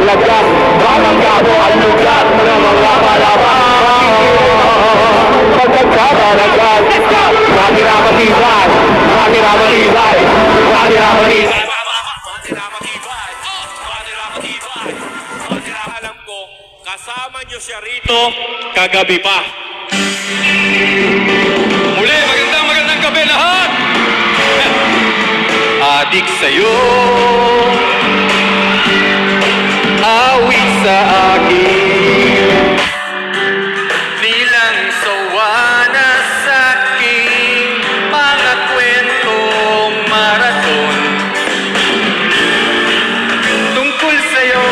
lagyan, barangabo ang lugar ng mga malaban. Pagkagkabalagan, Rani Ramatibay, Rani Ramatibay, Rani Ramatibay. Alam ko, kasama nyo siya rito kagabi pa. Muli, magandang gabi lahat! Adik sa'yo, awit sa akin, nilang sawa na sa'king mga kwentong maraton tungkol sa'yo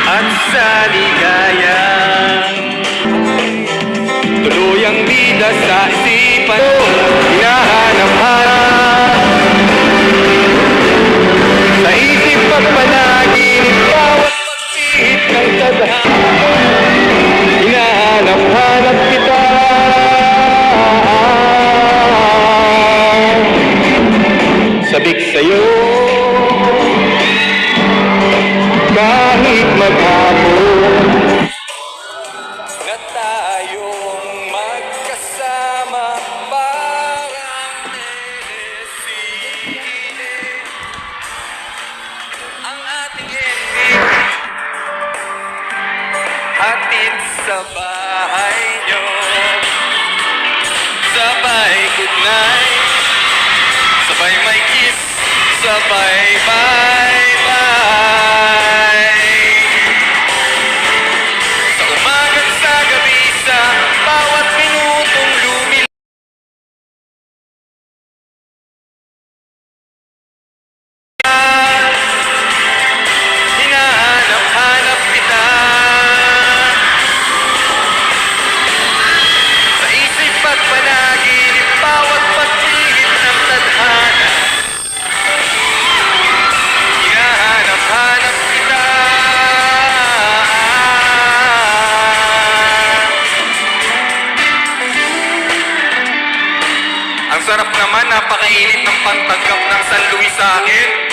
at sa ligaya. Tuluyang bida sa isipan ko, hinahanap-hanap sa isip at panaginip, bawat pagsihit ng tadhana, hinahanap-hanap kita. Sabik sa'yo kahit maghapon na tayong magkasama, parang nesisine ang ating ending, hatid sa bahay nyo, sabay good night, sabay may kiss, sabay bye bye. Sa umaga't sa gabi, sa bawat minutong lumilipad, hinahanap-hanap kita. Sa isip at panaginip, bawat pagsihit ng tadhana, hinahanap-hanap kita. Ang sarap naman, napakainit ng pagtanggap ng San Luis sa akin.